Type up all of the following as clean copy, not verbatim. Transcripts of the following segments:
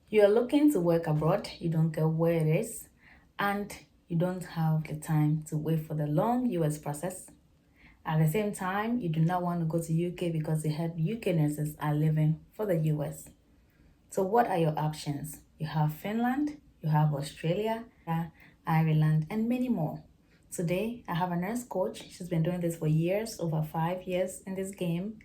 You are looking to work abroad, you don't care where it is, and you don't have the time to wait for the long US process. At the same time, you do not want to go to UK because you heard UK nurses are leaving for the US. So what are your options? You have Finland, you have Australia, Ireland, and many more. Today, I have a nurse coach. She's been doing this for years, over 5 years in this game.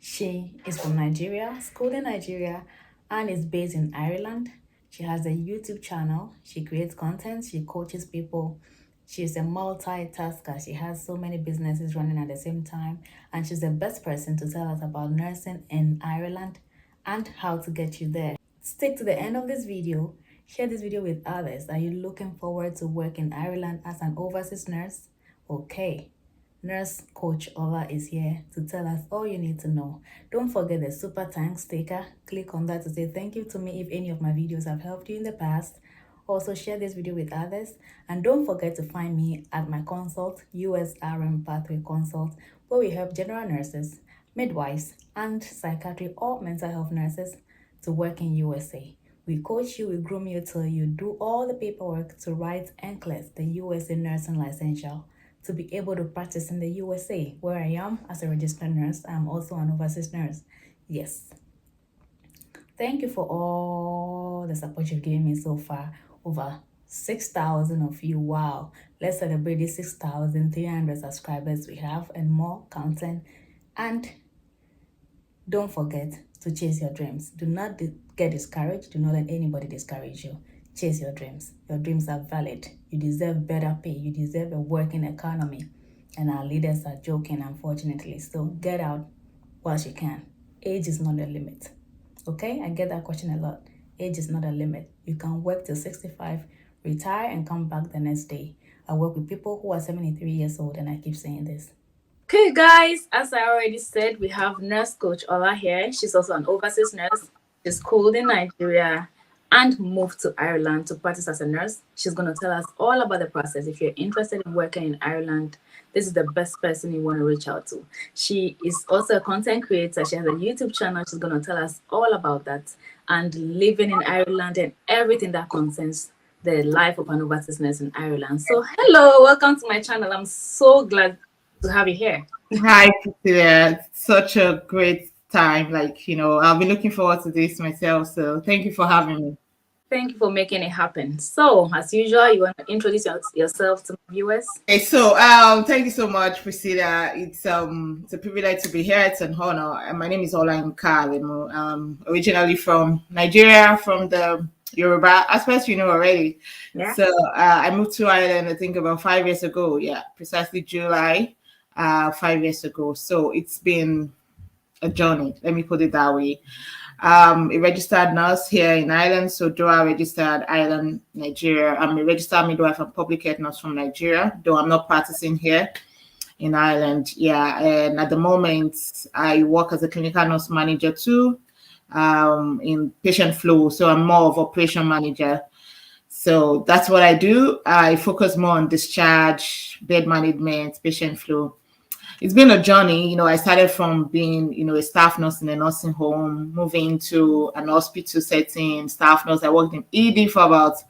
She is from Nigeria, schooled in Nigeria, and is based in Ireland. She has a YouTube channel. She creates content. She coaches people. She's a multitasker. She has so many businesses running at the same time. And she's the best person to tell us about nursing in Ireland and how to get you there. Stick to the end of this video. Share this video with others. Are you looking forward to work in Ireland as an overseas nurse? Okay. Nurse Coach Ola is here to tell us all you need to know. Don't forget the super thanks sticker. Click on that to say thank you to me if any of my videos have helped you in the past. Also share this video with others. And don't forget to find me at my consult, USRN Pathway Consult, where we help general nurses, midwives, and psychiatry or mental health nurses to work in USA. We coach you, we groom you till you do all the paperwork to write NCLEX, the USA Nursing Licensure, to be able to practice in the USA, where I am as a registered nurse. I'm also an overseas nurse. Yes. Thank you for all the support you've given me so far. Over 6,000 of you. Wow. Let's celebrate the 6,300 subscribers we have and more content. And don't forget to chase your dreams. Do not get discouraged. Do not let anybody discourage you. Chase your dreams. Your dreams are valid. You deserve better pay. You deserve a working economy. And our leaders are joking, unfortunately. So get out whilst you can. Age is not a limit. Okay? I get that question a lot. Age is not a limit. You can work till 65, retire, and come back the next day. I work with people who are 73 years old, and I keep saying this. Okay, guys, as I already said, we have Nurse Coach Ola here. She's also an overseas nurse. She's schooled in Nigeria and moved to Ireland to practice as a nurse. She's going to tell us all about the process. If you're interested in working in Ireland, this is the best person you want to reach out to. She is also a content creator. She has a YouTube channel. She's going to tell us all about that and living in Ireland and everything that concerns the life of an overseas nurse in Ireland. So hello, welcome to my channel. I'm so glad to have you here. Hi, Priscilla. Such a great time. I've been looking forward to this myself. So thank you for having me. Thank you for making it happen. So, as usual, you want to introduce yourself to my viewers? Okay, so thank you so much, Priscilla. It's a privilege to be here. It's an honor. And my name is Ola Nkalemo. Originally from Nigeria, from the Yoruba aspect, you know already. Yeah. So I moved to Ireland, I think about 5 years ago. Yeah, precisely July, 5 years ago. So it's been a journey. Let me put it that way. A registered nurse here in Ireland, so dual registered Ireland, Nigeria. I'm a registered midwife and public health nurse from Nigeria, though I'm not practicing here in Ireland. Yeah, and at the moment, I work as a clinical nurse manager too, in patient flow. So I'm more of operation manager. So that's what I do. I focus more on discharge, bed management, patient flow. It's been a journey. I started from being, a staff nurse in a nursing home, moving to an hospital setting, staff nurse. I worked in ED for about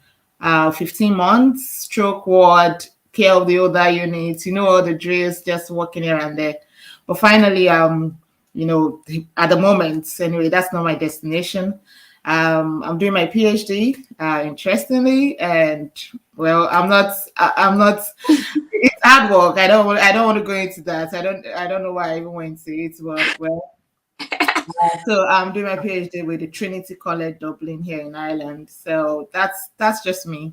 15 months, stroke ward, care of the older units, all the drills, just working here and there. But finally, at the moment, anyway, that's not my destination. I'm doing my PhD, interestingly, and well, I'm not. It's hard work. I don't want to go into that. I don't know why I even went to it, but well. So I'm doing my PhD with the Trinity College Dublin here in Ireland. So that's just me.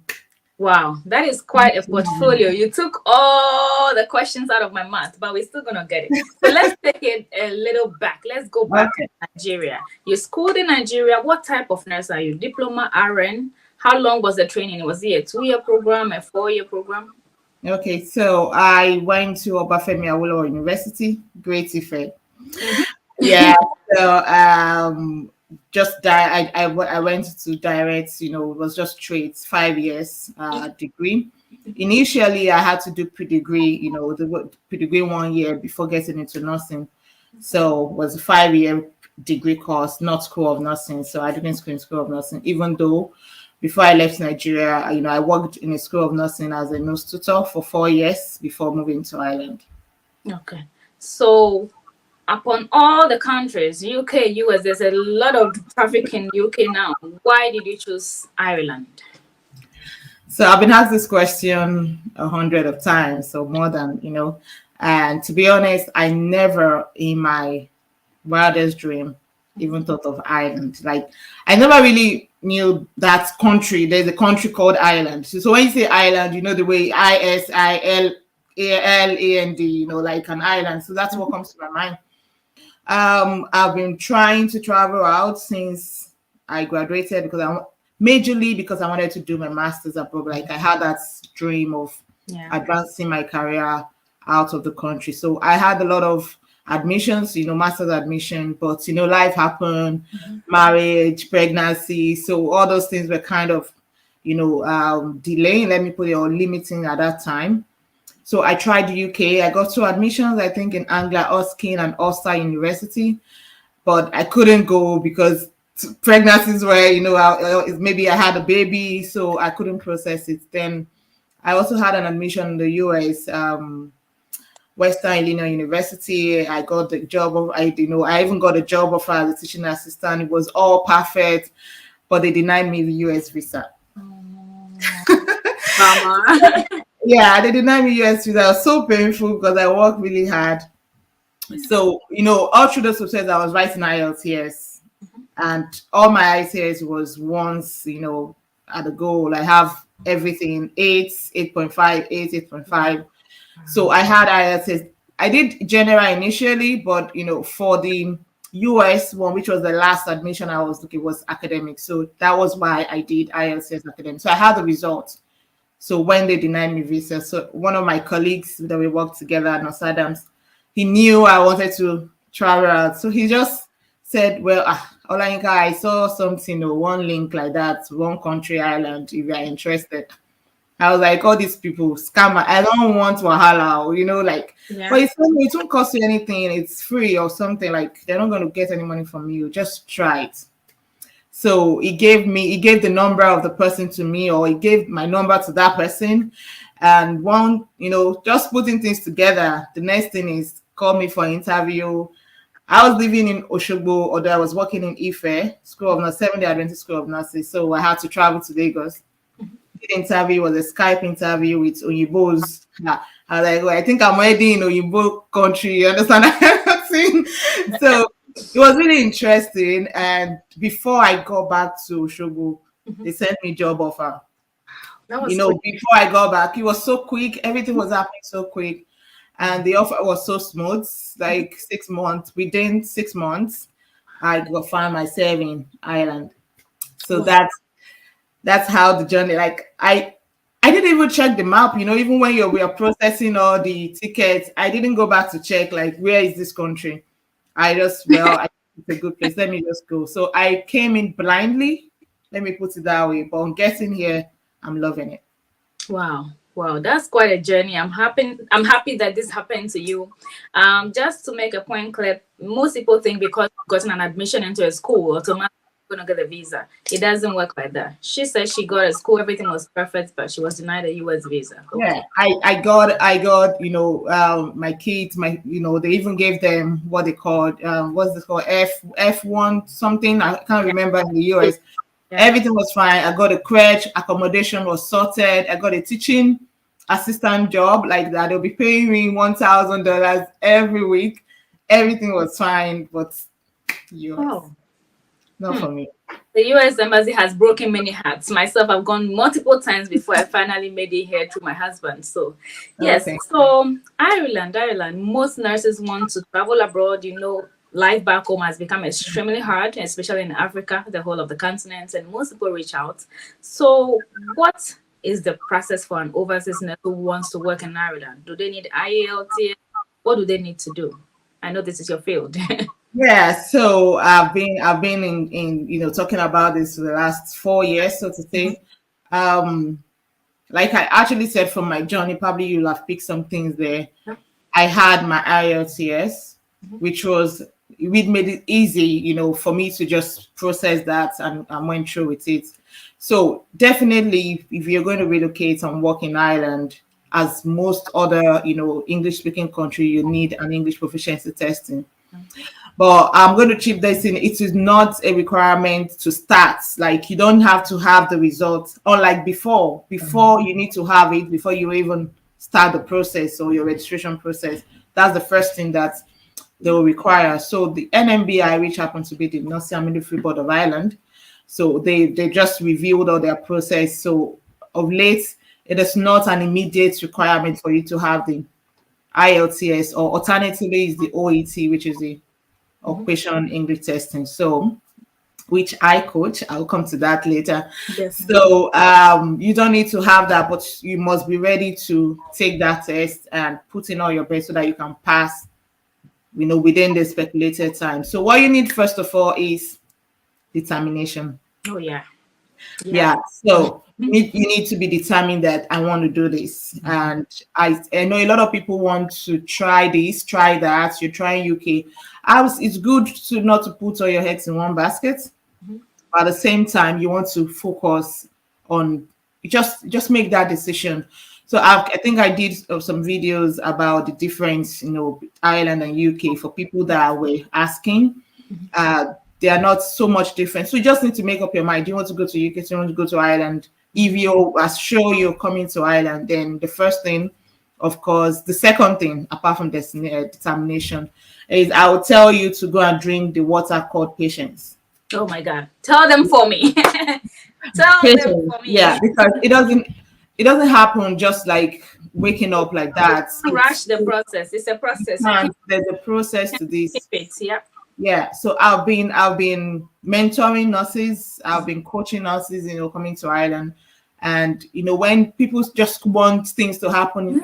Wow, that is quite a portfolio. You took all the questions out of my mouth, but we're still gonna get it. So let's take it a little back. Let's go back to Nigeria. You schooled in Nigeria. What type of nurse are you? Diploma, RN? How long was the training? Was it a 2-year program, a 4-year program? Okay, so I went to Obafemi Awolowo University, Great Ife. Yeah, so I went to direct, it was just straight 5 years degree. Initially, I had to do pre-degree, the pre-degree 1 year before getting into nursing. So it was a 5-year degree course, not School of Nursing. So I didn't school in School of Nursing, even though before I left Nigeria, I worked in a School of Nursing as a nurse tutor for 4 years before moving to Ireland. Okay. So upon all the countries, UK, US, there's a lot of traffic in UK now. Why did you choose Ireland? So I've been asked this question 100 of times, so more than, and to be honest, I never in my wildest dream even thought of Ireland. Like, I never really knew that country. There's a country called Ireland. So when you say Ireland, the way ISILALAND, like an island. So that's what comes to my mind. I've been trying to travel out since I graduated majorly because I wanted to do my master's abroad. Like, I had that dream of advancing my career out of the country. So I had a lot of admissions, master's admission, but life happened, marriage, pregnancy. So all those things were kind of, delaying, let me put it, or limiting at that time. So I tried the UK. I got 2 admissions, I think, in Anglia Ruskin and Ulster University, but I couldn't go because pregnancies were, maybe I had a baby, so I couldn't process it. Then I also had an admission in the US, Western Illinois University. I got the job. I even got a job offer as a teaching assistant. It was all perfect, but they denied me the US visa. Mama. Yeah, they denied me US visa. It was so painful because I worked really hard. So, all through the process, I was writing IELTS, and all my IELTS was once, at the goal. I have everything 8, 8.5, 8, 8.5. So I had IELTS. I did general initially, but for the US one, which was the last admission I was looking, was academic. So that was why I did IELTS academic. So I had the results. So when they denied me visa, so one of my colleagues that we worked together at Nurse Adams, he knew I wanted to travel out. So he just said, well, Olayinka, I saw something, one link like that, one country, Ireland, if you are interested. I was like, all these people, scammer, I don't want wahala, but it won't cost you anything. It's free or something. Like, they're not going to get any money from you. Just try it. So he gave the number of the person to me, or he gave my number to that person. And just putting things together. The next thing is call me for an interview. I was living in Oshogbo, although I was working in Ife, School of Nurse, 7-day Adventist School of Nursing. So I had to travel to Lagos. The interview was a Skype interview with Oyibos. I was like, well, I think I'm already in Oyibo country. You understand? So it was really interesting. And before I got back to Oshogbo, they sent me a job offer. Before I got back, it was so quick. Everything was happening so quick. And the offer was so smooth, like 6 months. Within 6 months, I found myself in Ireland. So that's how the journey, like, I didn't even check the map, even when we are processing all the tickets, I didn't go back to check, like, where is this country? I just, it's a good place, let me just go. So I came in blindly, let me put it that way, but on getting here, I'm loving it. Wow, that's quite a journey. I'm happy that this happened to you. Just to make a point clear, most people think because you've gotten an admission into a school, automatically going to get a visa. It doesn't work like that. She said she got a school, everything was perfect, but she was denied a US visa. Okay. Yeah, I got my kids, they even gave them what they called what's this called, F1 something, I can't remember, in the US. Everything was fine. I got a crèche, accommodation was sorted. I got a teaching assistant job like that. They'll be paying me $1,000 every week. Everything was fine, but not for me. The US Embassy has broken many hearts. Myself, I've gone multiple times before I finally made it here through my husband. So, yes. Okay. So, Ireland, most nurses want to travel abroad. Life back home has become extremely hard, especially in Africa, the whole of the continent, and most people reach out. So, what is the process for an overseas nurse who wants to work in Ireland? Do they need IELTS? What do they need to do? I know this is your field. Yeah, so I've been in talking about this for the last 4 years, so to say. Like I actually said from my journey, probably you'll have picked some things there. I had my IELTS, which was it made it easy, for me to just process that and went through with it. So definitely, if you're going to relocate and work in Ireland, as most other, English-speaking country, you need an English proficiency testing. But I'm going to chip this in. It is not a requirement to start. Like, you don't have to have the results. Unlike before, you need to have it before you even start the process or your registration process. That's the first thing that they will require. So the NMBI, which happens to be the Nursing and Midwifery Board of Ireland, so they just reviewed all their process. So of late, it is not an immediate requirement for you to have the IELTS, or alternatively is the OET, which is the Occupation English testing. So, which I coach. I'll come to that later. Definitely. So you don't need to have that, but you must be ready to take that test and put in all your best so that you can pass, within the speculated time. So what you need first of all is determination. Oh yeah. Yeah. So you need to be determined that I want to do this. And I know a lot of people want to try this, try that. You're trying UK. It's good to not to put all your eggs in one basket. But at the same time, you want to focus on just make that decision. So I think I did some videos about the difference, Ireland and UK for people that were asking. They are not so much different. So you just need to make up your mind. Do you want to go to UK? Do you want to go to Ireland? If you are sure you're coming to Ireland, then the first thing, of course, the second thing, apart from determination, is I will tell you to go and drink the water called patience. Oh my God. Tell them for me. Tell them for me. Yeah, because it doesn't happen just like waking up like that. Rush the process. It's a process. There's a process to this. Yeah. Yeah. So I've been mentoring nurses, I've been coaching nurses, coming to Ireland. And when people just want things to happen,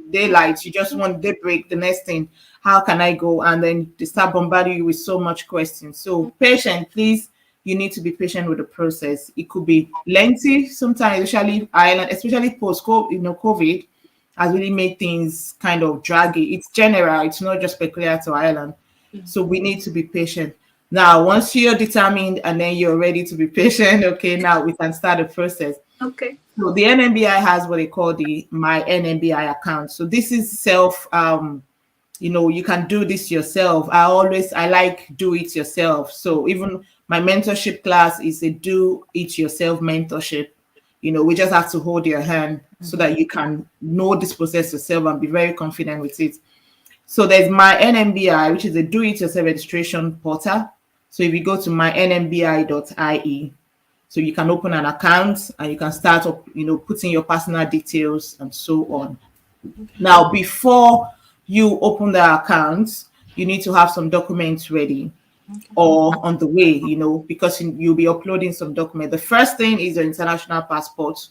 daylight, you just want daybreak, the next thing, how can I go? And then they start bombarding you with so much questions. So patient, please, you need to be patient with the process. It could be lengthy sometimes, especially Ireland, especially post-COVID, has really made things kind of draggy. It's general, it's not just peculiar to Ireland. So we need to be patient. Now, once you're determined and then you're ready to be patient, okay, now we can start the process. Okay. So the NMBI has what they call the My NMBI account. So this is self, you can do this yourself. I like do it yourself. So even my mentorship class is a do it yourself mentorship. We just have to hold your hand so that you can know this process yourself and be very confident with it. So there's My NMBI, which is a do-it-yourself registration portal. So if you go to mynmbi.ie, so you can open an account and you can start up, putting your personal details and so on. Now, before you open the account, you need to have some documents ready or on the way, because you'll be uploading some document. The first thing is your international passport.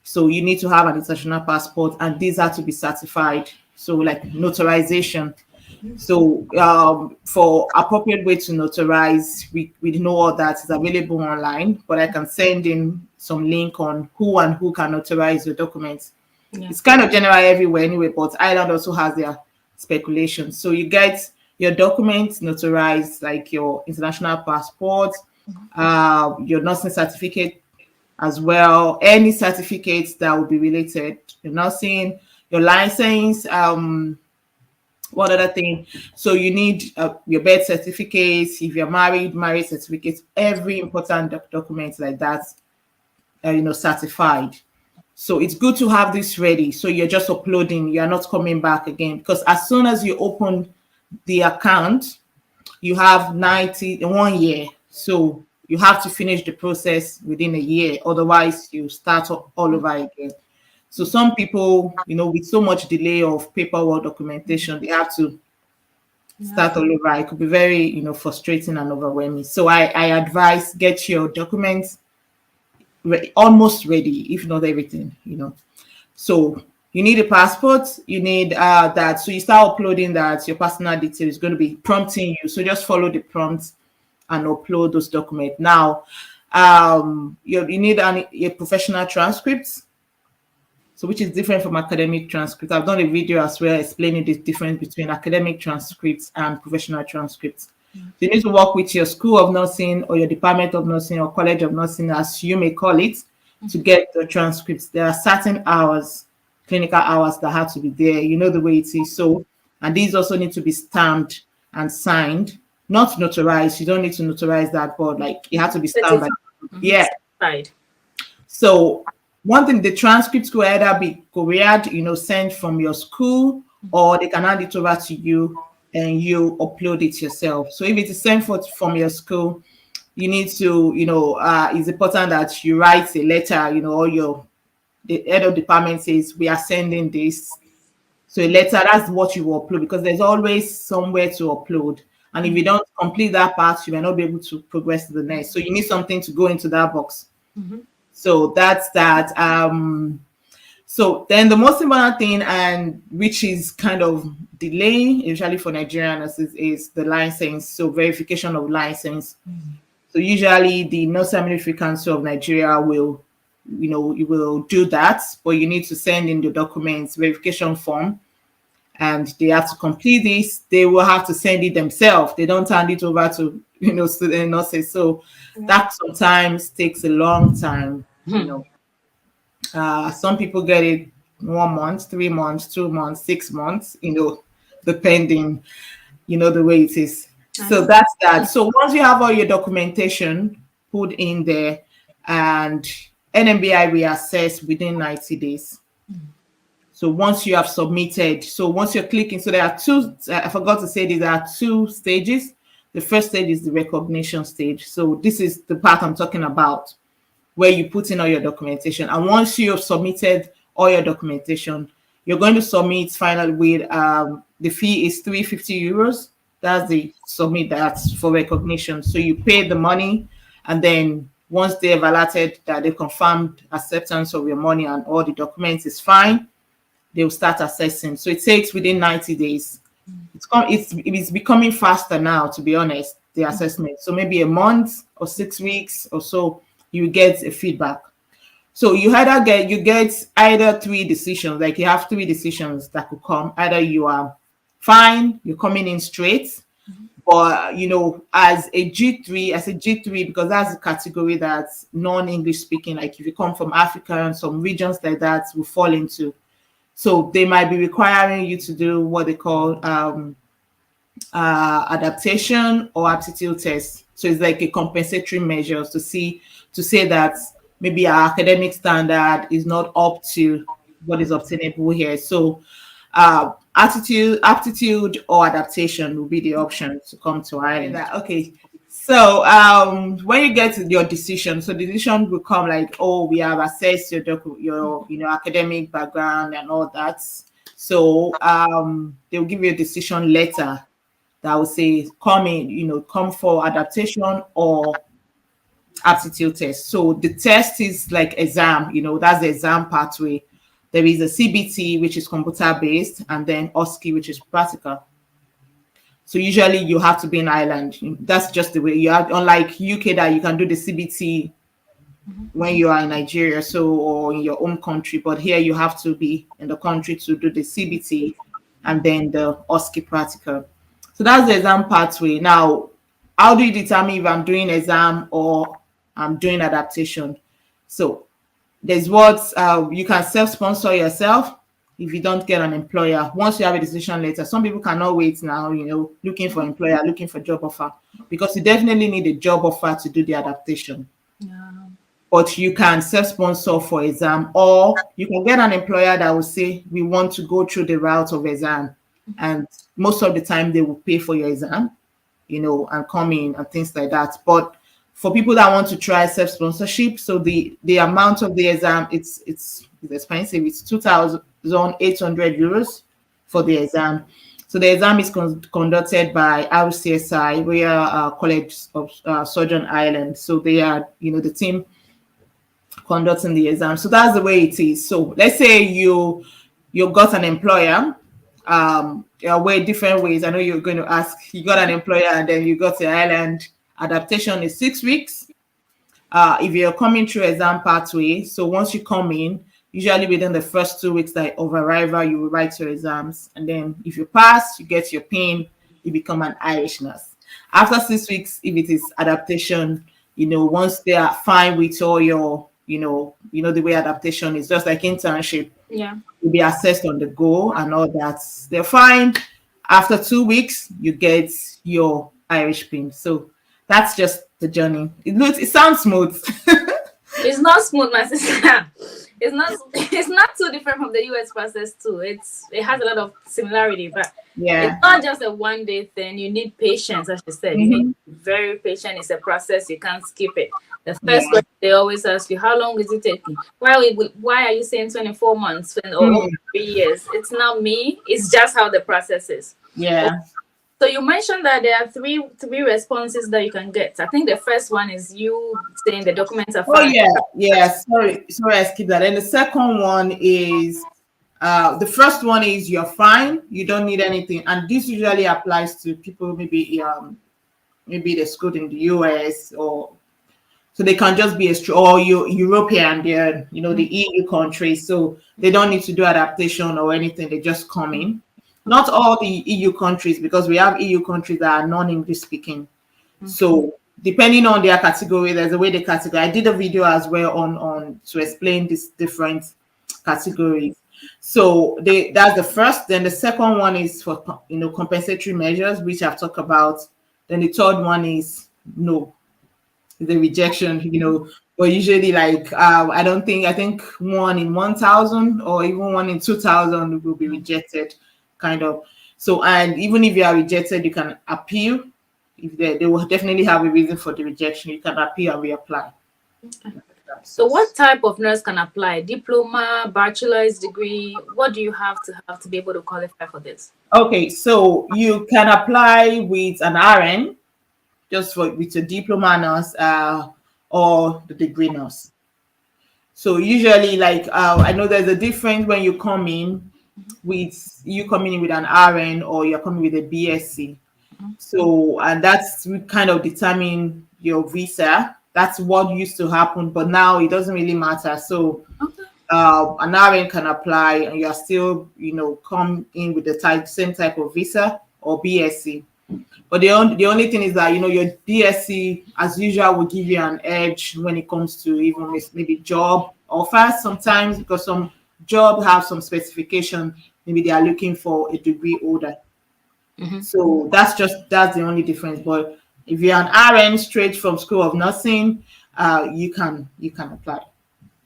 So you need to have an international passport, and these are to be certified. So like notarization. So for appropriate way to notarize, we know all that is available online, but I can send in some link on who can notarize your documents. Yeah. It's kind of general everywhere anyway, but Ireland also has their speculations. So you get your documents notarized, like your international passport, your nursing certificate as well, any certificates that will be related to nursing, your license, what other thing? So you need your birth certificates, if you're married certificates, every important document like that, certified. So it's good to have this ready. So you're just uploading, you're not coming back again, because as soon as you open the account, you have 1 year. So you have to finish the process within a year. Otherwise, you start all over again. So some people, with so much delay of paperwork documentation, they have to start all over. It could be very, frustrating and overwhelming. So I advise get your documents almost ready, if not everything, So you need a passport, you need that. So you start uploading that, your personal details is going to be prompting you. So just follow the prompts and upload those documents. Now, you need a professional transcript. So which is different from academic transcripts. I've done a video as well explaining the difference between academic transcripts and professional transcripts. So you need to work with your school of nursing or your department of nursing or college of nursing, as you may call it, to get the transcripts. There are certain hours, clinical hours, that have to be there. You know the way it is. So, and these also need to be stamped and signed, not notarized. You don't need to notarize that, but like it has to be stamped. Yeah. Right. So one thing, the transcripts could either be couriered, sent from your school, or they can hand it over to you and you upload it yourself. So if it is sent from your school, you need to, it's important that you write a letter, or the head of department says, we are sending this. So a letter, that's what you will upload, because there's always somewhere to upload. And if you don't complete that part, you may not be able to progress to the next. So you need something to go into that box. So that's that. So then the most important thing, and which is kind of delaying, usually for Nigerian nurses, is the license. So verification of license. So usually the Nurse Military Council of Nigeria will, you will do that, but you need to send in the documents, verification form, and they have to complete this. They will have to send it themselves. They don't hand it over to, student nurses. So that sometimes takes a long time. Some people get it 1 month, 3 months, 2 months, 6 months, depending, the way it is. So that's that. So once you have all your documentation put in there, and NMBI will assess within 90 days. So once you have submitted, so once you're clicking, so there are two, I forgot to say this, there are 2 stages. The first stage is the recognition stage. So this is the part I'm talking about, where you put in all your documentation. And once you have submitted all your documentation, you're going to submit finally with, the fee is 350 euros. That's the submit, that's for recognition. So you pay the money, and then once they've alerted that they confirmed acceptance of your money and all the documents is fine, they'll start assessing. So it takes within 90 days. It's becoming faster now, to be honest, the assessment. So maybe a month or 6 weeks or so, you get a feedback. So you get either 3 decisions, like you have 3 decisions that could come. Either you are fine, you're coming in straight, or as a G3, because that's a category that's non-English speaking, like if you come from Africa and some regions like that will fall into. So they might be requiring you to do what they call adaptation or aptitude test. So it's like a compensatory measure to say that maybe our academic standard is not up to what is obtainable here. So aptitude or adaptation will be the option to come to Ireland. Okay. So when you get to your decision, so the decision will come like, oh, we have assessed your academic background and all that. So they'll give you a decision letter that will say come for adaptation or aptitude test. So the test is like exam, that's the exam pathway. There is a CBT, which is computer based, and then OSCE, which is practical. So usually you have to be in Ireland. That's just the way you have, unlike UK that you can do the CBT when you are in Nigeria, or in your own country. But here you have to be in the country to do the CBT and then the OSCE practical. So that's the exam pathway. Now, how do you determine if I'm doing exam or I'm doing adaptation? So there's what you can self-sponsor yourself if you don't get an employer. Once you have a decision letter, some people cannot wait now, looking for employer, looking for job offer, because you definitely need a job offer to do the adaptation. Yeah. But you can self-sponsor for exam, or you can get an employer that will say, we want to go through the route of exam. And most of the time they will pay for your exam, and come in and things like that. But for people that want to try self-sponsorship, so the amount of the exam, it's expensive. It's 2,800 euros for the exam. So the exam is conducted by RCSI, we are College of Surgeon Ireland. So they are, the team conducting the exam. So that's the way it is. So let's say you got an employer. There are different ways. I know you're going to ask, you got an employer and then you got to Ireland. Adaptation is 6 weeks. If you're coming through exam pathway, so once you come in, Usually within the first 2 weeks of arrival, you will write your exams. And then if you pass, you get your PIN, you become an Irish nurse. After 6 weeks, if it is adaptation, once they are fine with all your, the way adaptation is, just like internship, you'll be assessed on the go and all that. They're fine. After 2 weeks, you get your Irish PIN. So that's just the journey. It sounds smooth. It's not smooth, my sister. It's not too different from the US process too. It has a lot of similarity, but it's not just a one-day thing. You need patience, as you said. You need to be very patient. It's a process. You can't skip it. The first question they always ask you, how long is it taking? Why are you saying 24 months or 3 years? It's not me. It's just how the process is. Yeah. So you mentioned that there are three responses that you can get. I think the first one is you saying the documents are fine. Oh yeah. Sorry, I skipped that. And the second one is the first one is you're fine, you don't need anything, and this usually applies to people maybe they're schooled in the US, or so they can just be European, they're the EU countries, so they don't need to do adaptation or anything. They just come in. Not all the EU countries, because we have EU countries that are non-English speaking. So depending on their category, there's a way they categorize. I did a video as well on to explain these different categories. So that's the first. Then the second one is for compensatory measures, which I've talked about. Then the third one is the rejection. But usually I think 1 in 1,000 or even 1 in 2,000 will be rejected. Kind of. So, and even if you are rejected, you can appeal. If they will definitely have a reason for the rejection, you can appeal and reapply. Okay. So what type of nurse can apply? Diploma, bachelor's degree? What do you have to be able to qualify for this? Okay, so you can apply with an RN, just with a diploma nurse or the degree nurse. So usually, I know there's a difference when you come in with coming in with an RN or you're coming with a BSc. So, and that's kind of determine your visa. That's what used to happen, but now it doesn't really matter. So an RN can apply and you're still, come in with the same type of visa or BSc. But the only thing is that, your BSc, as usual, will give you an edge when it comes to even maybe job offers sometimes, because some jobs have some specification. Maybe they are looking for a degree holder. So that's the only difference. But if you're an RN straight from School of Nursing, you can apply.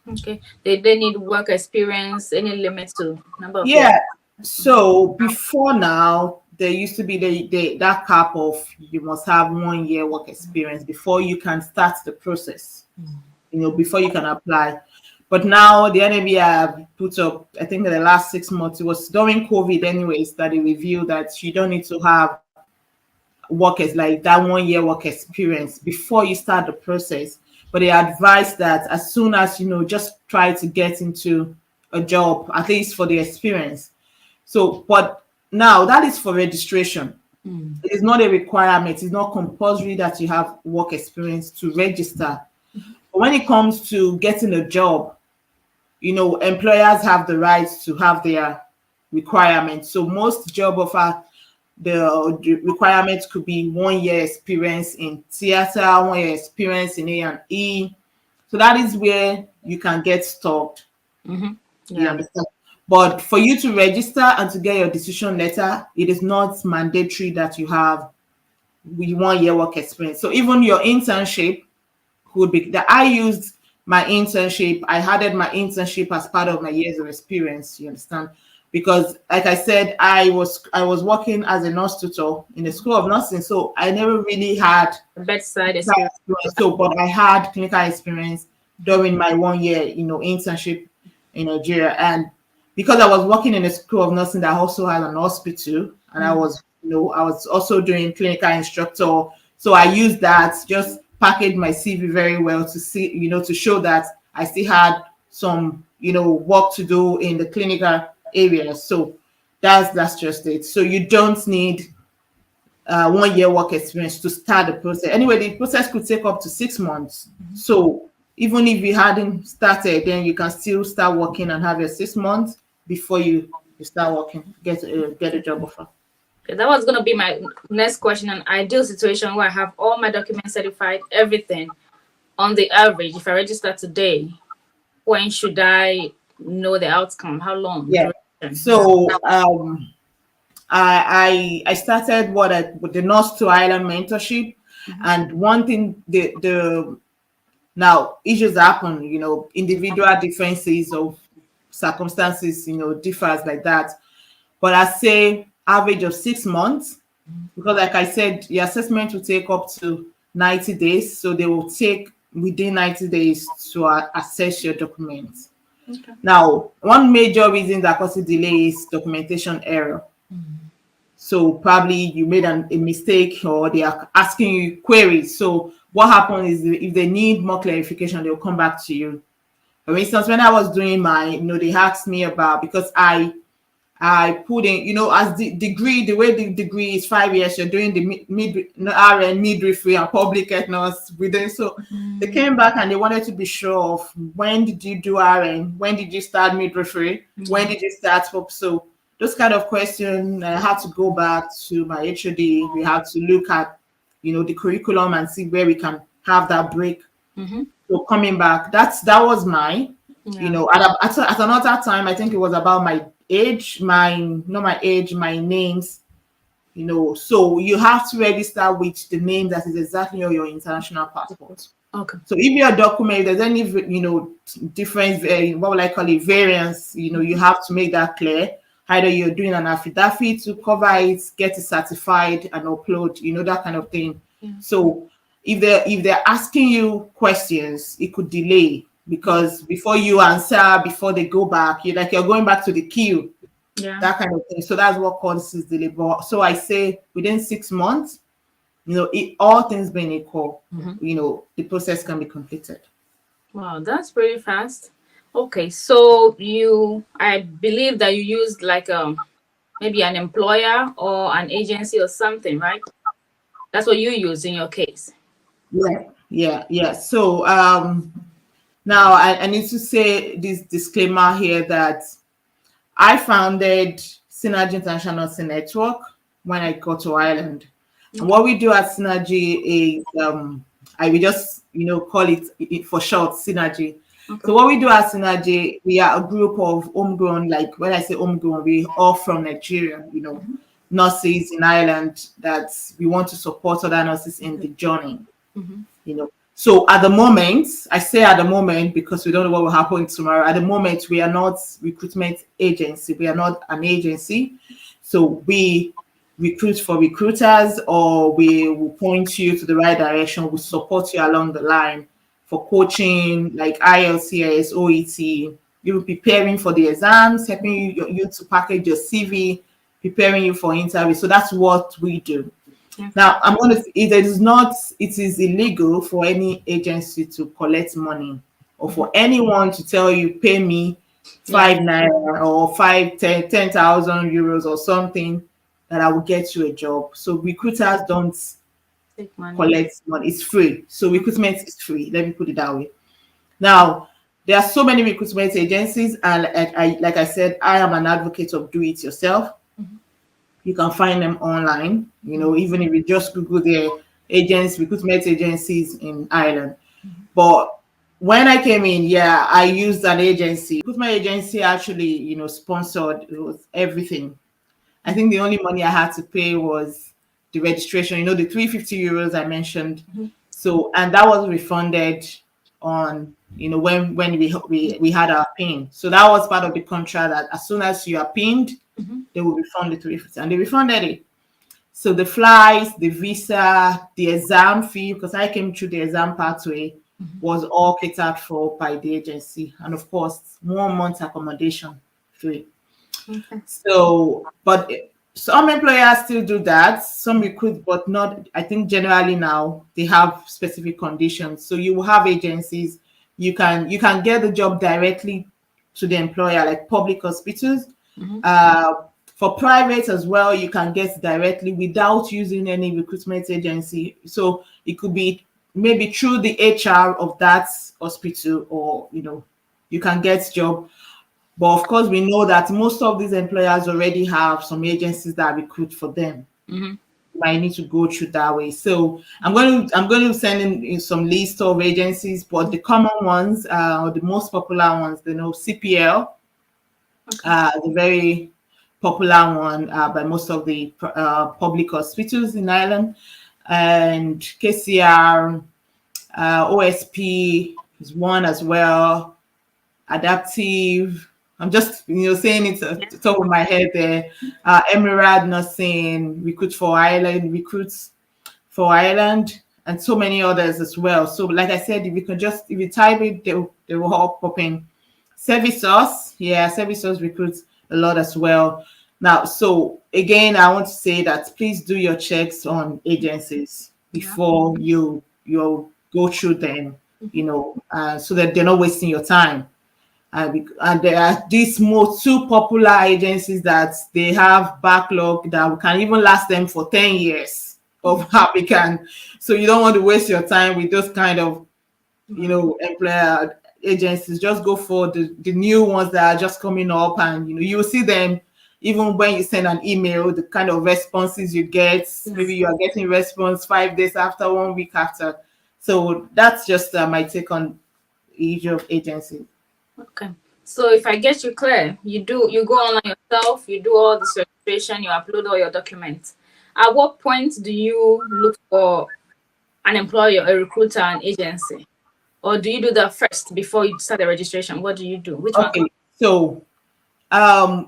Okay. They need work experience. Any limit to number of years? So before now, there used to be that cap of you must have 1 year work experience before you can start the process. Before you can apply. But now the NAB have put up, I think in the last 6 months, it was during COVID anyways, that they revealed that you don't need to have workers like that 1 year work experience before you start the process. But they advise that as soon as, just try to get into a job, at least for the experience. So, but now that is for registration. It is not a requirement. It's not compulsory that you have work experience to register. But when it comes to getting a job, employers have the right to have their requirements. So most job offer, the requirements could be 1 year experience in theater, 1 year experience in A&E. So that is where you can get stopped. You understand? But for you to register and to get your decision letter, it is not mandatory that you have 1 year work experience. So even your internship could be that I used my internship. I added my internship as part of my years of experience. You understand? Because, like I said, I was working as a nurse tutor in the School of Nursing, so I never really had bedside experience. So, but I had clinical experience during my 1 year, internship in Nigeria, and because I was working in a School of Nursing that also had an hospital, and I was also doing clinical instructor, so I used that, just packaged my CV very well to see, to show that I still had some, work to do in the clinical area. So that's just it. So you don't need 1 year work experience to start the process. Anyway, the process could take up to 6 months. So even if you hadn't started, then you can still start working and have your 6 months before you start working, get a job offer. Okay, that was going to be my next question. An ideal situation where I have all my documents certified, everything. On the average, if I register today, when should I know the outcome? How long? Yeah. Duration? So I started with the Nurse to Ireland mentorship, and one thing the now issues happen, individual differences of circumstances, differs like that. But I say average of 6 months, because like I said, the assessment will take up to 90 days. So they will take within 90 days to assess your documents. Okay. Now, one major reason that causes delay is documentation error. So probably you made a mistake, or they are asking you queries. So what happens is, if they need more clarification, they'll come back to you. For instance, when I was doing my, they asked me about, because I put in, as the degree, the way the degree is 5 years, you're doing the RN, midwifery, and public health nurse within. So they came back and they wanted to be sure of, when did you do RN? When did you start midwifery? When did you start POP? So those kind of questions, I had to go back to my HOD. We had to look at, the curriculum and see where we can have that break. So coming back, that was mine. At another time, I think it was about my age, my names, so you have to register with the name that is exactly on your international passport. Okay. So if your document, there's any, difference, what would I call it, variance, you have to make that clear. Either you're doing an affidavit to cover it, get it certified and upload, that kind of thing. So if they're asking you questions, it could delay, because before you answer, before they go back, you're going back to the queue, that kind of thing. So that's what causes delay. So I say within 6 months, all things being equal, the process can be completed. Wow, that's pretty fast. Okay, so I believe that you used like maybe an employer or an agency or something, right? That's what you use in your case. Yeah. So now I need to say this disclaimer here, that I founded Synergy International Nursing Network when I got to Ireland. And what we do at Synergy is, I will just, call it for short, Synergy. Okay. So what we do at Synergy, we are a group of homegrown, like when I say homegrown, we all from Nigeria, nurses in Ireland, that we want to support other nurses in the journey, So at the moment, I say at the moment because we don't know what will happen tomorrow. At the moment, we are not recruitment agency. We are not an agency. So we recruit for recruiters, or we will point you to the right direction. We'll support you along the line for coaching, like IELTS, OET. You will be preparing for the exams, helping you to package your CV, preparing you for interview. So that's what we do. Now, I'm going to say, it is illegal for any agency to collect money, or for anyone to tell you, pay me 5 naira or 10,000 euros or something, that I will get you a job. So recruiters don't collect money. It's free. So recruitment is free. Let me put it that way. Now, there are so many recruitment agencies, and like I said, I am an advocate of do it yourself. You can find them online, even if you just Google their recruitment agencies in Ireland. But when I came in, I used an agency. Recruitment agency actually, sponsored, it was everything. I think the only money I had to pay was the registration, the 350 euros I mentioned. So, and that was refunded on, when we had our PIN. So that was part of the contract, that as soon as you are pinned, they will refund the 350, and they refunded it. So the flights, the visa, the exam fee, because I came through the exam pathway, was all catered for by the agency, and of course 1 month accommodation free. So, but some employers still do that, some recruit, but not. I think generally now they have specific conditions. So you will have agencies, you can get the job directly to the employer, like public hospitals. For private as well, you can get directly without using any recruitment agency. So it could be maybe through the HR of that hospital, or you can get job. But of course, we know that most of these employers already have some agencies that recruit for them. Mm-hmm. You might need to go through that way. So I'm going to send in some list of agencies, but the common ones, or the most popular ones, CPL, the very popular one by most of the public hospitals in Ireland, and KCR, OSP is one as well, Adaptive. I'm just saying it at the top of my head there. Emirate Nursing, Recruits for Ireland, and so many others as well. So like I said, if you type it, they will all pop in. Service recruits a lot as well. Now, so again, I want to say that please do your checks on agencies before you go through them, so that they're not wasting your time. And there are these two popular agencies that they have backlog that can even last them for 10 years of applicant. So you don't want to waste your time with those kind of, employer agencies. Just go for the new ones that are just coming up, and you'll see them even when you send an email, the kind of responses you get. Maybe you are getting response 5 days after, 1 week after. So that's just my take on the issue of agency. Okay. So if I get you clear, you go online yourself, you do all this registration, you upload all your documents. At what point do you look for an employer, a recruiter, an agency? Or do you do that first before you start the registration? What do you do? Which one? Okay. So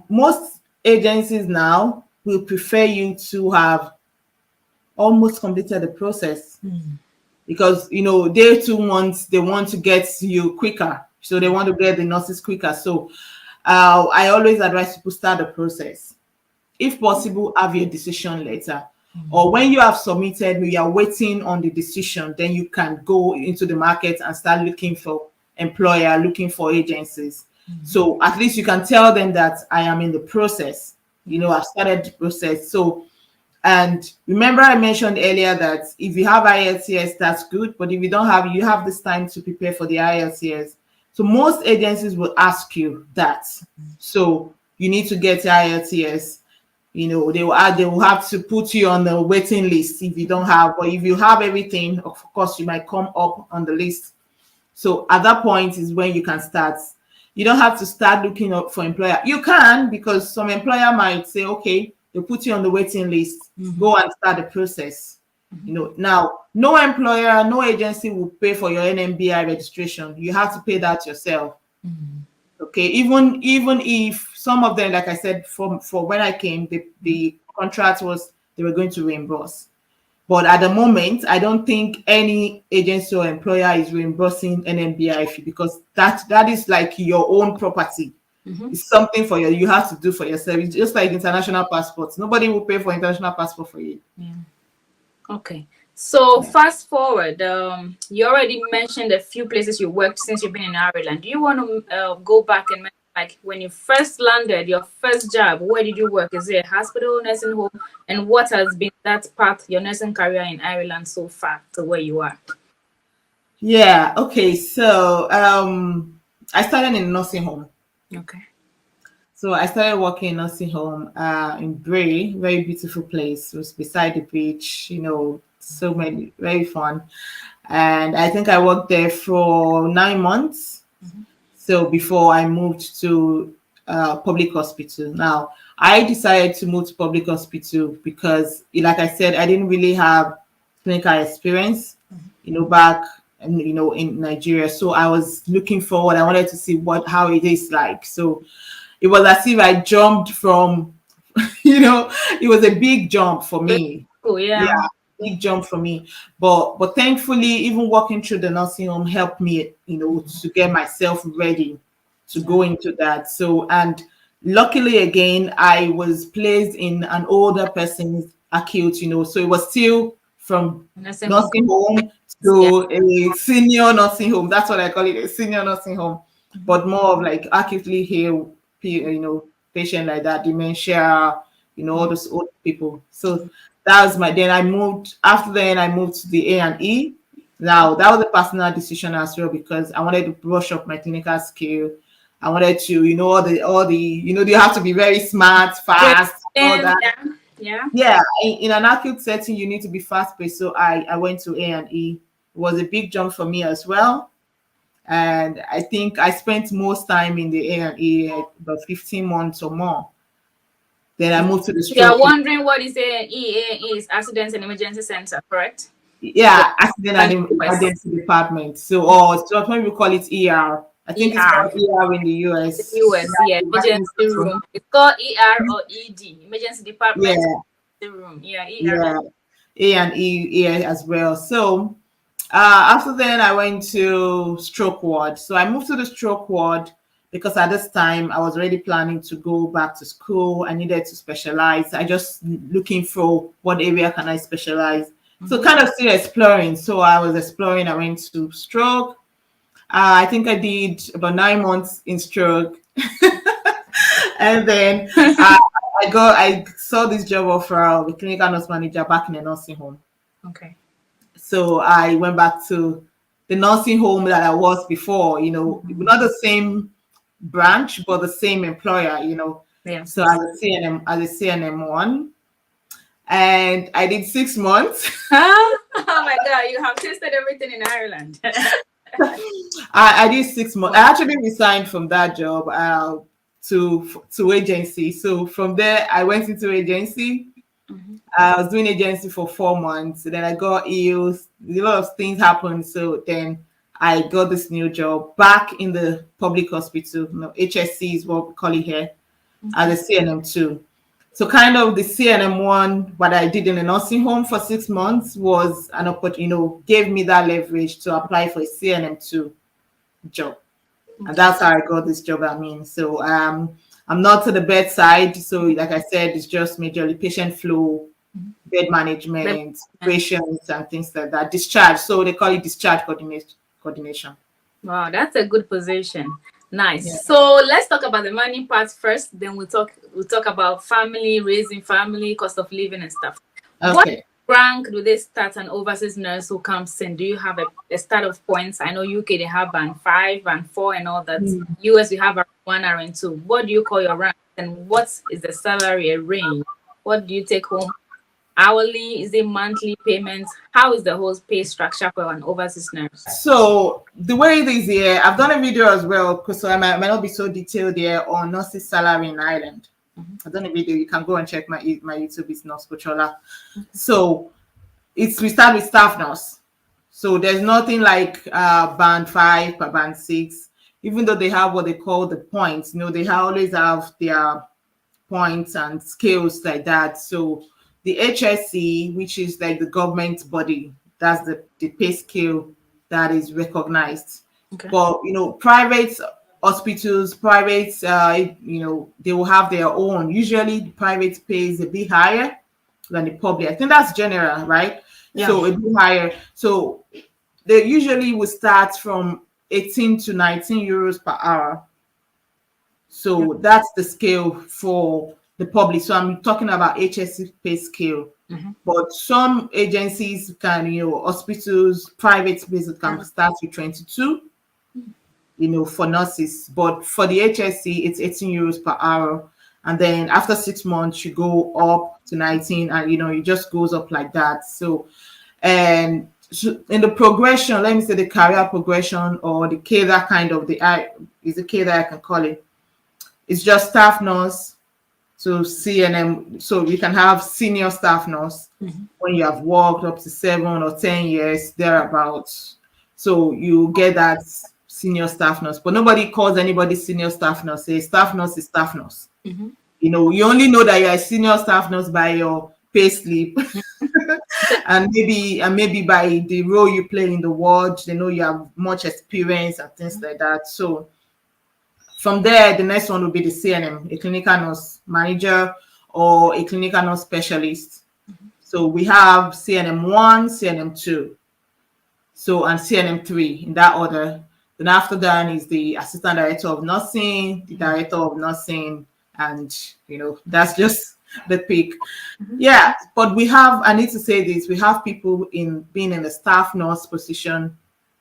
most agencies now will prefer you to have almost completed the process, because they want to get you quicker, so they want to get the nurses quicker. So I always advise people start the process. If possible, have your decision letter, or when you have submitted, you are waiting on the decision, then you can go into the market and start looking for employer, looking for agencies. So at least you can tell them that I am in the process. I've started the process. So, and remember I mentioned earlier that if you have IELTS, that's good. But if you don't have, you have this time to prepare for the IELTS. So most agencies will ask you that. So you need to get your IELTS. They will have to put you on the waiting list if you don't have. But if you have everything, of course, you might come up on the list. So at that point is when you can start. You don't have to start looking up for employer. You can, because some employer might say, okay, they'll put you on the waiting list, go and start the process. Now, no employer, no agency will pay for your NMBI registration. You have to pay that yourself. Okay, even if some of them, like I said, for when I came, the contract was they were going to reimburse. But at the moment, I don't think any agency or employer is reimbursing NMBI fee, because that is like your own property. It's something you have to do for yourself. It's just like international passports. Nobody will pay for international passport for you. Okay. So fast forward, you already mentioned a few places you worked since you've been in Ireland. Do you want to go back and like when you first landed, your first job, where did you work? Is it a hospital, nursing home? And what has been that path, your nursing career in Ireland so far to where you are? Yeah. Okay. So I started in a nursing home. Okay. So I started working in a nursing home in Bray, very beautiful place. It was beside the beach, so many, very fun. And I think I worked there for 9 months. So before I moved to public hospital. Now, I decided to move to public hospital because, like I said, I didn't really have clinical experience, back in Nigeria. So I was looking forward. I wanted to see how it is like. So it was as if I jumped from, it was a big jump for me. Oh, yeah. Big jump for me. But thankfully, even walking through the nursing home helped me, to get myself ready to go into that. So, and luckily again, I was placed in an older person's acute, so it was still from nursing home to a senior nursing home. That's what I call it, a senior nursing home, but more of like acutely ill, patient like that, dementia, all those old people. So that was then I moved to the A&E, Now, that was a personal decision as well, because I wanted to brush up my clinical skill. I wanted to, all the, you have to be very smart, fast, all that. Yeah. In an acute setting, you need to be fast paced. So I went to A&E. It was a big jump for me as well. And I think I spent most time in the A&E, about 15 months or more. Then I moved to the stroke. You're wondering what is A&E? Is Accidents and Emergency Center, correct? Yeah, Accident and Emergency Department. So when we call it ER. I think it's called ER in the US. The US, yeah. Emergency room. It's called ER or ED. Emergency Department. Yeah. Room. Yeah, ER. Yeah. A&E as well. So after then, I went to stroke ward. So I moved to the stroke ward because at this time I was already planning to go back to school. I needed to specialize. I just looking for what area can I specialize. So kind of still exploring. So I was exploring. I went to stroke. I think I did about 9 months in stroke. And then I saw this job offer of a clinical nurse manager back in a nursing home. Okay. So I went back to the nursing home that I was before, not the same branch, but the same employer, Yeah. So as a CNM1. And I did 6 months. Oh my God, you have tasted everything in Ireland. I did 6 months. I actually resigned from that job to agency. So from there, I went into agency. I was doing agency for 4 months. Then I got ill. A lot of things happened. So then I got this new job back in the public hospital. HSC is what we call it here, as a CNM2. So kind of the CNM1, what I did in a nursing home for 6 months was an opportunity, gave me that leverage to apply for a CNM2 job. And that's how I got this job. So I'm not to the bedside. So like I said, it's just majorly patient flow, bed management, patients and things like that. Discharge. So they call it discharge coordination. Wow, that's a good position. Nice. Yeah. So let's talk about the money part first. Then we'll talk about family, raising family, cost of living and stuff. Okay. What rank do they start an overseas nurse who comes in? Do you have a start of points? I know UK they have band 5, band 4 and all that. US you have RN1, RN2. What do you call your rank? And what is the salary range? What do you take home? Hourly? Is it monthly payments? How is the whole pay structure for an overseas nurse? So the way it is here, I've done a video as well, because so I might not be so detailed there on nurses' salary in Ireland. I've done a video. You can go and check my YouTube. It's Nurse Coach Ola. So we start with staff nurse. So there's nothing like band 5 or band 6. Even though they have what they call the points, they always have their points and scales like that. So the HSC, which is like the government body, that's the pay scale that is recognized. Okay. But private hospitals, private, they will have their own. Usually, the private pays a bit higher than the public. I think that's general, right? Yeah. So a bit higher. So they usually will start from 18 to 19 euros per hour. So that's the scale for the public. So I'm talking about HSC pay scale. But some agencies can, hospitals, private places can start with 22, for nurses. But for the HSC, it's 18 euros per hour. And then after 6 months, you go up to 19 and, it just goes up like that. So, and in the progression, let me say the career progression or the cadre kind of is the cadre I can call it. It's just staff nurse. So CNM, so you can have senior staff nurse when you have worked up to 7 or 10 years, thereabouts. So you get that senior staff nurse, but nobody calls anybody senior staff nurse. Say staff nurse is staff nurse. You only know that you're a senior staff nurse by your pay slip, and maybe by the role you play in the ward. They know you have much experience and things like that. So from there, the next one will be the CNM, a clinical nurse manager or a clinical nurse specialist. So we have CNM1, CNM2, and CNM3 in that order. Then after that is the assistant director of nursing, the director of nursing, and that's just the peak. Yeah, but we have, I need to say this, we have people being in the staff nurse position,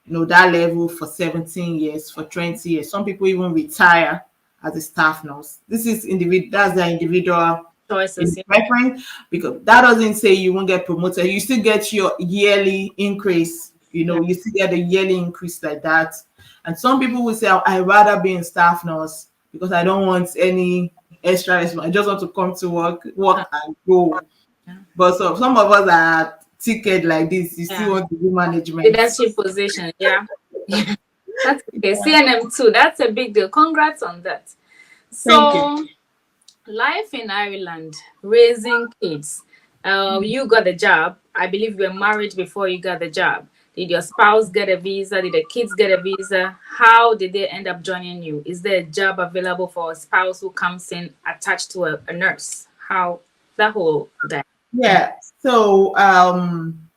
that level for 17 years, for 20 years. Some people even retire as a staff nurse. This is that's their individual choices. preference, because that doesn't say you won't get promoted. You still get your yearly increase, you still get a yearly increase like that. And some people will say, I'd rather be in staff nurse because I don't want any extra. I just want to come to work and go. But so some of us are ticket like this. You still want to do management. Leadership position, yeah. That's okay. CNM too. That's a big deal. Congrats on that. So, life in Ireland, raising kids. You got a job. I believe you were married before you got the job. Did your spouse get a visa? Did the kids get a visa? How did they end up joining you? Is there a job available for a spouse who comes in attached to a nurse? How that whole thing? Yeah. So I'm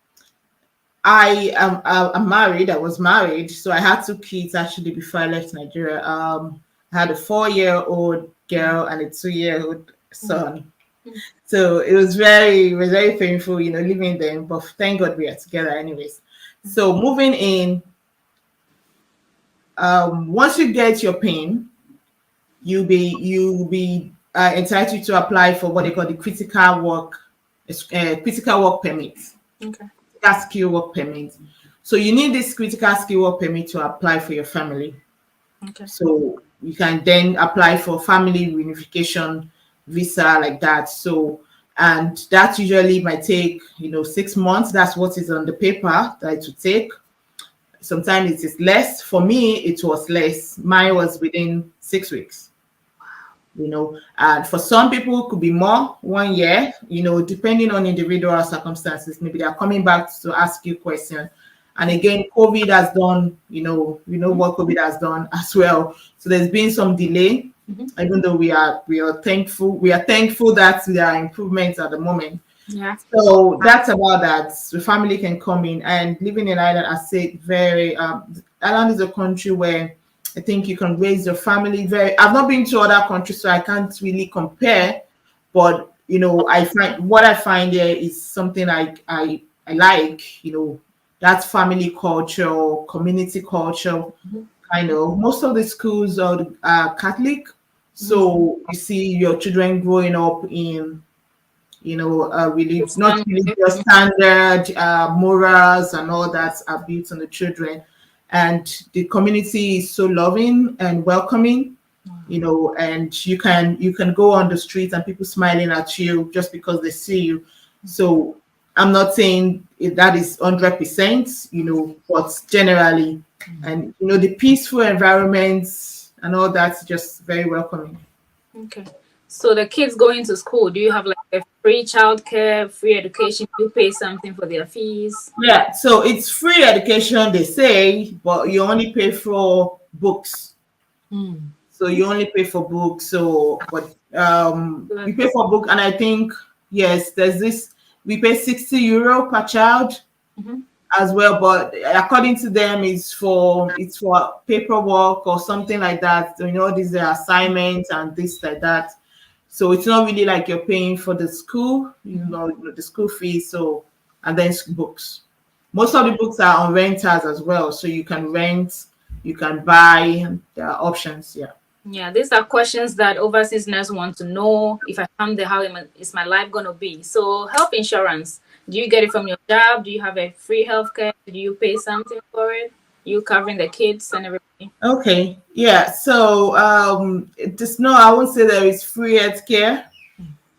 married. I was married, so I had 2 kids actually before I left Nigeria. I had a 4-year-old girl and a 2-year-old son. So it was very painful, leaving them. But thank God we are together, anyways. So moving in, once you get your PIN, you'll be entitled to apply for what they call the critical work permit. Okay. Critical skill work permit. So you need this critical skill work permit to apply for your family. Okay. So you can then apply for family reunification visa like that. So, and that usually might take 6 months. That's what is on the paper that it would take. Sometimes it is less. For me, it was less. Mine was within 6 weeks. And for some people it could be more, 1 year, depending on individual circumstances. Maybe they're coming back to ask you questions. And again, COVID has done, what COVID has done as well. So there's been some delay, even though we are thankful. We are thankful that there are improvements at the moment. Yeah. So that's about that. The family can come in, and living in Ireland, I say Ireland is a country where I think you can raise your family I've not been to other countries, so I can't really compare. But I find there is something I like. That family culture, community culture, kind of. Most of the schools are Catholic, so you see your children growing up in really not really your standard morals and all that are built on the children. And the community is so loving and welcoming, and you can go on the street and people smiling at you just because they see you. So I'm not saying that is 100%, but generally, and the peaceful environments and all that's just very welcoming. Okay. So the kids going to school, do you have like a free childcare, free education? Do you pay something for their fees? Yeah, so it's free education, they say, but you only pay for books. So you only pay for books. So, but we pay for book, and I think yes, there's this. We pay €60 per child as well, but according to them, it's for paperwork or something like that. These are assignments and this like that. So it's not really like you're paying for the school, the school fees. So, and then books. Most of the books are on renters as well. So you can rent, you can buy. There are options. Yeah. Yeah, these are questions that overseas nurses want to know. If I come there, how is my life going to be? So health insurance, do you get it from your job? Do you have a free health care? Do you pay something for it? You covering the kids and everything? Okay. Yeah. So I won't say there is free health care,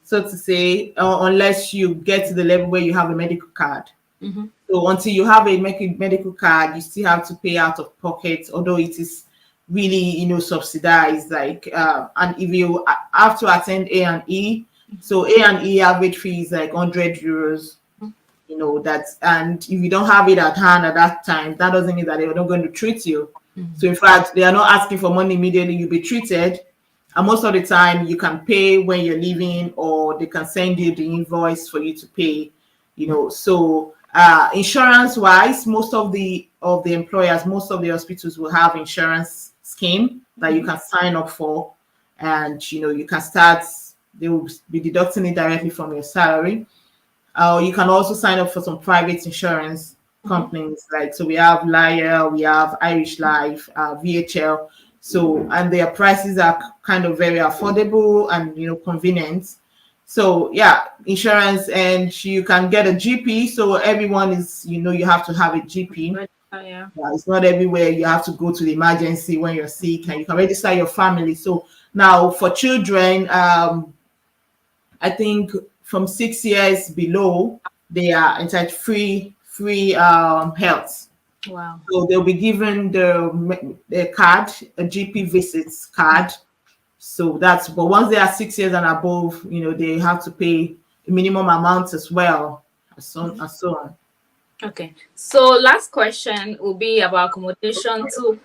so to say, unless you get to the level where you have a medical card. So until you have a medical card, you still have to pay out of pocket, although it is really subsidized. Like and if you have to attend A&E, so A&E average fee is like €100. And if you don't have it at hand at that time, that doesn't mean that they're not going to treat you. So in fact, they are not asking for money immediately. You'll be treated, and most of the time you can pay when you're leaving, or they can send you the invoice for you to pay. So insurance wise, most of the employers, most of the hospitals will have insurance scheme that you can sign up for, and you can start They will be deducting it directly from your salary. You can also sign up for some private insurance companies. Like, so we have Lyre, we have Irish Life, VHL. So, and their prices are kind of very affordable and, convenient. So yeah, insurance, and you can get a GP. So everyone is, you have to have a GP. Yeah. It's not everywhere you have to go to the emergency when you're sick, and you can register your family. So now for children, I think from 6 years below, they are entitled free health. Wow. So they'll be given the card, a GP visits card. So that's, but once they are 6 years and above, they have to pay a minimum amount as well, and so on. Okay, so last question will be about accommodation too,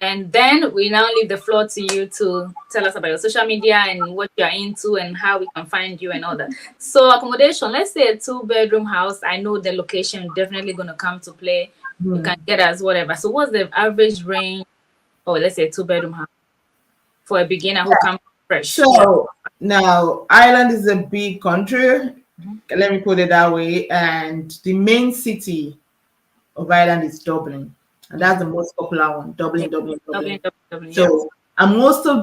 and then we now leave the floor to you to tell us about your social media and what you're into and how we can find you and all that. So accommodation, let's say a 2-bedroom house. I know the location definitely going to come to play. You can get us whatever. So what's the average range, or let's say a 2-bedroom house for a beginner who comes fresh? So now Ireland is a big country. Let me put it that way. And the main city of Ireland is Dublin. And that's the most popular one. Dublin. So, and most of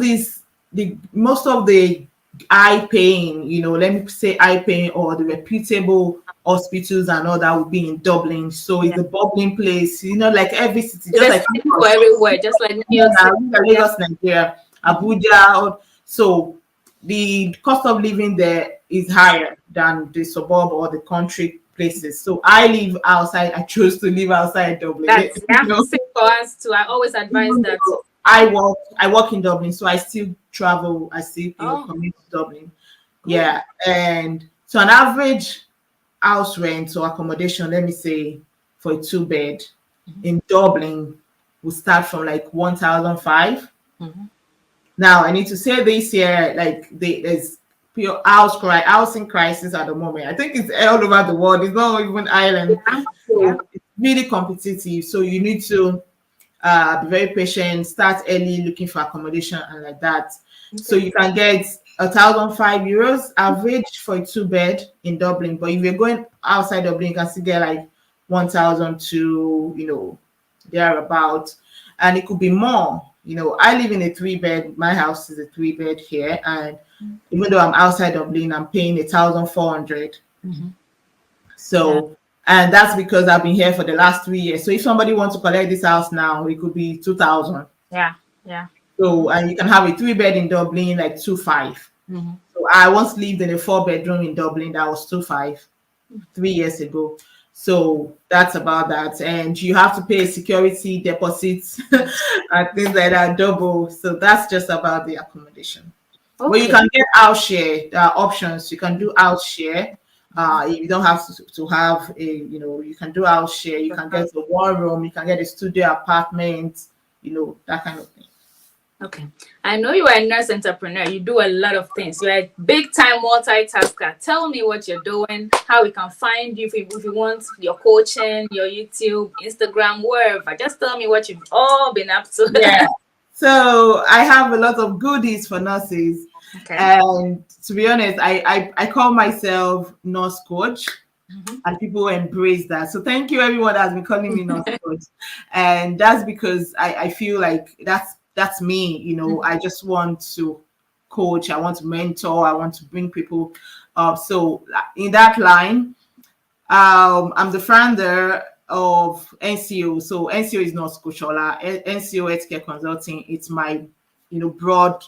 the high paying, let me say high paying, or the reputable hospitals and all that will be in Dublin. So it's a bubbling place, like every city, just like everywhere, just like Lagos, Nigeria, Abuja. So the cost of living there is higher than the suburb or the country places. So I live outside. I chose to live outside Dublin. That's same for us too. I always advise that. I work in Dublin, so I still travel. I still commute to Dublin. Cool. Yeah, and so an average house rent or accommodation, let me say, for a 2-bed in Dublin will start from like 1,500. Now I need to say this here, like there's pure housing crisis at the moment. I think it's all over the world. It's not even Ireland. So it's really competitive. So you need to be very patient, start early looking for accommodation and like that. Okay. So you can get €1,500 average for a 2-bed in Dublin. But if you're going outside Dublin, you can still get like 1,000 to, thereabout. And it could be more. I live in a 3-bed. My house is a 3-bed here. And even though I'm outside Dublin, I'm paying 1,400. So, and that's because I've been here for the last 3 years. So if somebody wants to collect this house now, it could be 2,000. Yeah. So, and you can have a 3-bed in Dublin, like 2,500. So I once lived in a 4-bedroom in Dublin that was 2,500 3 years ago. So that's about that. And you have to pay security deposits and things like that, double. So that's just about the accommodation. Okay. But you can get house share. There are options. You can do house share. You don't have to have a, you can do house share. You can get a 1-room. You can get a studio apartment, that kind of thing. Okay. I know you are a nurse entrepreneur. You do a lot of things. You're a big-time multitasker. Tell me what you're doing, how we can find you if you want your coaching, your YouTube, Instagram, wherever. Just tell me what you've all been up to. Yeah. So I have a lot of goodies for nurses. Okay. And to be honest, I call myself Nurse Coach. And people embrace that. So thank you everyone that has been calling me Nurse Coach. And that's because I feel like that's me, I just want to coach, I want to mentor, I want to bring people up. So in that line, I'm the founder of NCO. So NCO is Nurse Coach Ola. NCO Healthcare Consulting. It's my, broad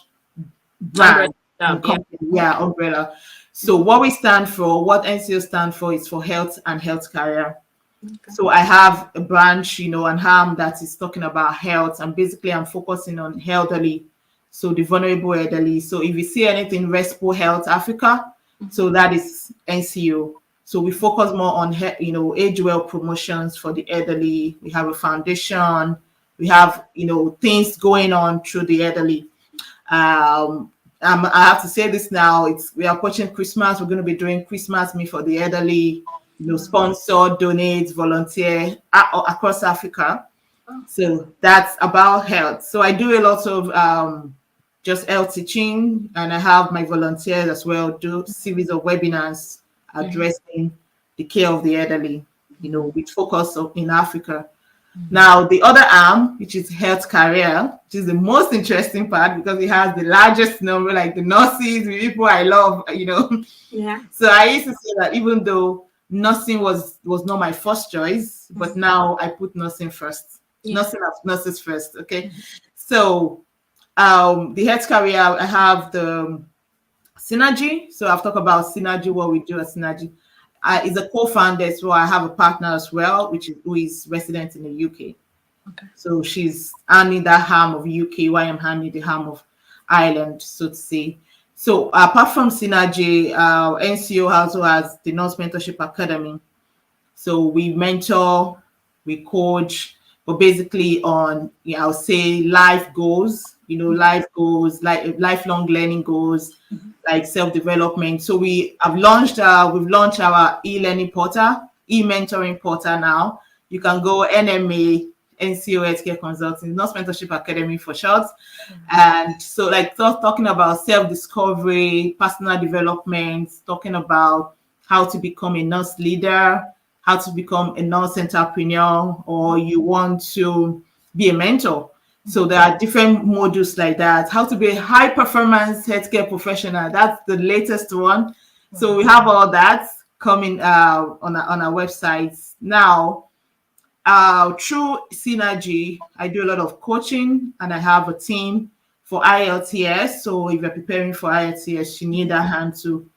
brand umbrella. So what we stand for, what NCO stand for, is for health and health career. Okay. So I have a branch, and harm that is talking about health, and basically I'm focusing on elderly, so the vulnerable elderly. So if you see anything, Respo Health Africa, so that is NCO. So we focus more on age well promotions for the elderly. We have a foundation. We have things going on through the elderly. I have to say this now. We are approaching Christmas. We're going to be doing Christmas meal for the elderly. Sponsor, donate, volunteer across Africa. So that's about health. So I do a lot of just health teaching, and I have my volunteers as well do series of webinars addressing the care of the elderly, with focus in Africa. Now, the other arm, which is health career, which is the most interesting part because it has the largest number, like the nurses, the people I love, Yeah. So I used to say that even though nursing was not my first choice, but now I put nursing first. Yeah. Nurses first, okay? So the health career, I have the Synergy. So I've talked about Synergy, what we do at Synergy. Is a co-founder, so I have a partner as well, who is resident in the UK. Okay. So she's handling that arm of UK, while I'm handling the arm of Ireland, so to say. So apart from Synergy, NCO also has the Nurse Mentorship Academy. So we mentor, we coach, but basically on, I'll say life goals, life goals, like lifelong learning goals, like self-development. So we've launched our e-learning portal, e-mentoring portal now. You can go NMA, NCO Healthcare Consulting, Nurse Mentorship Academy for short. And so talking about self-discovery, personal development, talking about how to become a nurse leader, how to become a nurse entrepreneur, or you want to be a mentor. So there are different modules like that. How to be a high performance healthcare professional. That's the latest one. So we have all that coming on our website now. Through Synergy, I do a lot of coaching, and I have a team for IELTS. So if you're preparing for IELTS, you need a hand to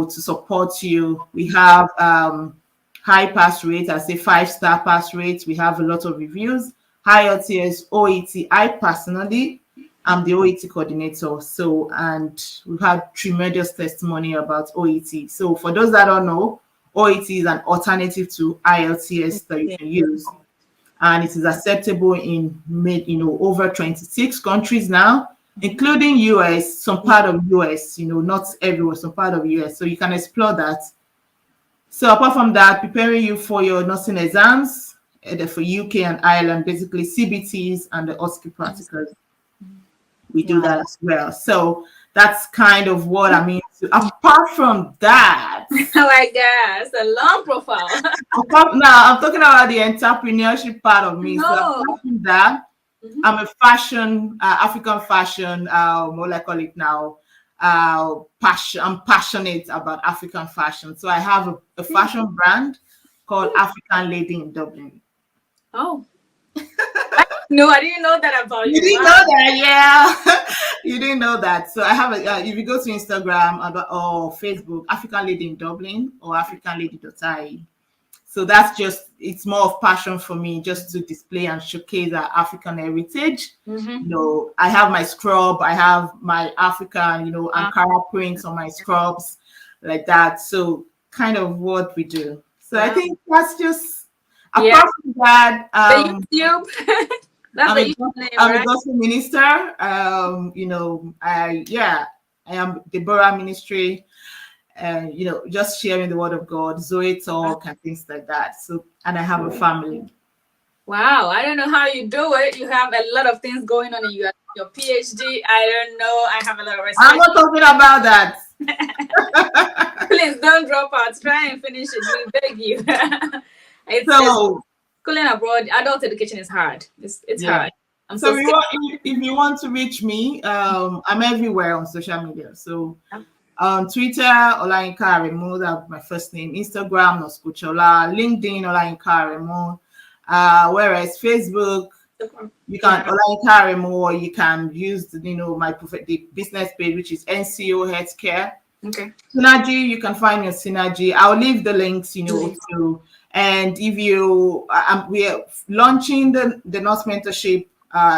support you. We have high pass rate, I say 5-star pass rate. We have a lot of reviews. IELTS, OET. I personally am the OET coordinator. So, and we've had tremendous testimony about OET. So for those that don't know, OET is an alternative to IELTS that you can use. And it is acceptable in over 26 countries now, including US, some part of US, not everywhere, some part of US. So you can explore that. So apart from that, preparing you for your nursing exams for UK and Ireland, basically CBTs and the OSCE practicals. We do that as well. So that's kind of what I mean. So apart from that, oh my God, it's a long profile. Now I'm talking about the entrepreneurship part of me. So apart from that, I'm a fashion, African fashion, what I call it now, passion. I'm passionate about African fashion. So I have a fashion brand called African Lady in Dublin. Oh. No, I didn't know that about you. You didn't know that, yeah. You didn't know that. So I have if you go to Instagram or Facebook, African Lady in Dublin or africanlady.ie. So that's it's more of passion for me, just to display and showcase our African heritage. I have my scrub, I have my African, Ankara prints on my scrubs, like that. So kind of what we do. So I think that's just, apart from that, the YouTube. I'm a gospel minister. I am Deborah Ministry. Just sharing the word of God, Zoe talk and things like that. So, and I have a family. Wow, I don't know how you do it. You have a lot of things going on in your PhD. I don't know. I have a lot of respect. I'm not talking about that. Please don't drop out. Try and finish it. We beg you. Schooling abroad, adult education is hard. It's hard. So if you want to reach me, I'm everywhere on social media. So on Twitter, Olayinka Aremu, that's my first name. Instagram, Nurse Coach Ola. LinkedIn, Olayinka Aremu. Whereas Facebook, you can Olayinka Aremu, or you can use the business page, which is NCO Healthcare. Okay. Synergy, you can find your Synergy. I'll leave the links, to. And if you, we are launching the Nurse Mentorship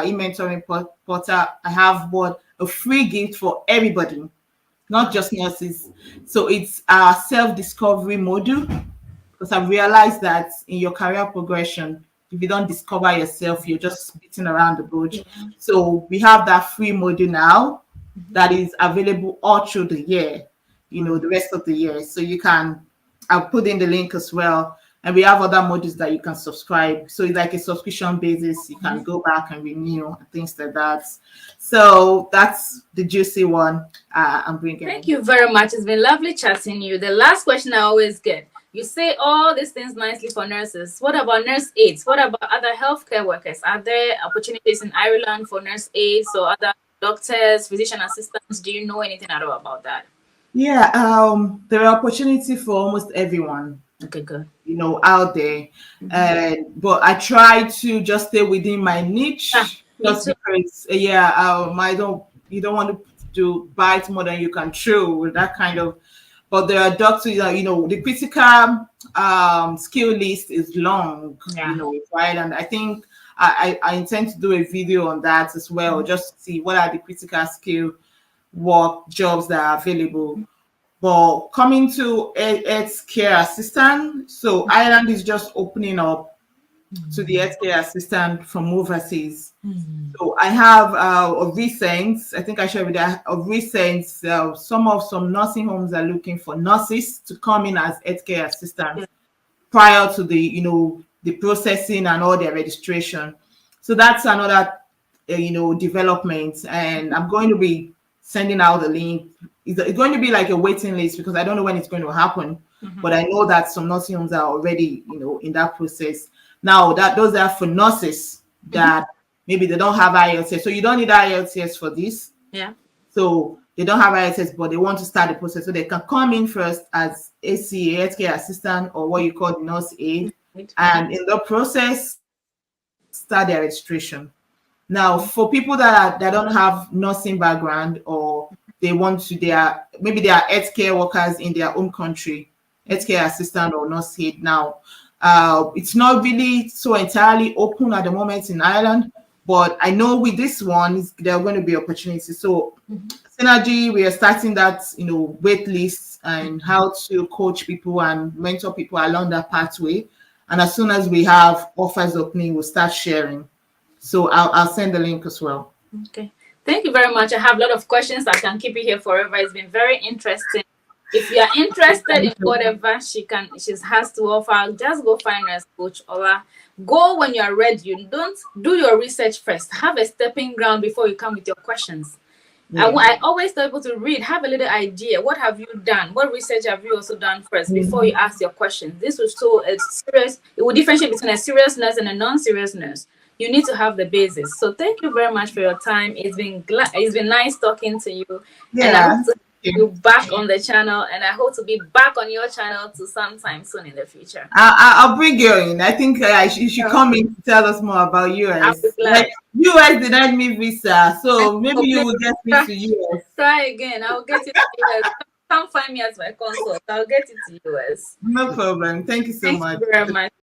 e-mentoring portal. I have a free gift for everybody, not just nurses. So it's a self-discovery module, because I've realized that in your career progression, if you don't discover yourself, you're just beating around the bush. So we have that free module now that is available all through the year, the rest of the year. So you can, I'll put in the link as well. And we have other modules that you can subscribe. So it's like a subscription basis. You can go back and renew and things like that. So that's the juicy one I'm bringing. Thank you very much. It's been lovely chatting you. The last question I always get, you say all these things nicely for nurses. What about nurse aides? What about other healthcare workers? Are there opportunities in Ireland for nurse aides or other doctors, physician assistants? Do you know anything at all about that? Yeah, there are opportunities for almost everyone. Okay, good. Out there. But I try to just stay within my niche, just because you don't want to bite more than you can chew with that kind of. But there are doctors that the critical skill list is long. Right, and I think I intend to do a video on that as well, just to see what are the critical skill work jobs that are available. But coming to healthcare assistant, so Ireland is just opening up to the healthcare assistant from overseas. So I have of recent, I think I shared with that of recent, some nursing homes are looking for nurses to come in as healthcare assistants prior to the the processing and all their registration. So that's another development, and I'm going to be sending out the link. It's going to be like a waiting list because I don't know when it's going to happen, but I know that some nursing homes are already, in that process. Now those are for nurses that maybe they don't have IELTS, so you don't need IELTS for this. Yeah. So they don't have IELTS, but they want to start the process, so they can come in first as ACA, healthcare assistant, or what you call the nurse aide, and in the process start their registration. Now, for people that don't have nursing background, or they want to, they are healthcare workers in their own country, healthcare assistant or nurse aide. Now, it's not really so entirely open at the moment in Ireland, but I know with this one, there are going to be opportunities. So, Synergy, we are starting that, wait lists and how to coach people and mentor people along that pathway. And as soon as we have offers opening, we'll start sharing. So I'll send the link as well. Okay. Thank you very much. I have a lot of questions. I can keep you here forever. It's been very interesting. If you are interested in whatever she has to offer, just go find Nurse Coach Ola. Go when you are ready. You don't do your research first. Have a stepping ground before you come with your questions. Yeah. I always tell people to read, have a little idea. What have you done? What research have you also done first before you ask your questions? This will show a serious, it will differentiate between a serious nurse and a non-serious nurse. You need to have the basis. So thank you very much for your time. It's been nice talking to you. Yeah. And I hope to see you back on the channel, and I hope to be back on your channel too sometime soon in the future. I'll bring you in. I think you should come in to tell us more about US. Like, US denied me visa, so maybe you will get me to US. Try again. I'll get it to US. Come find me at my consult. I'll get it to US. No problem. Thank you so much. Thank you very much.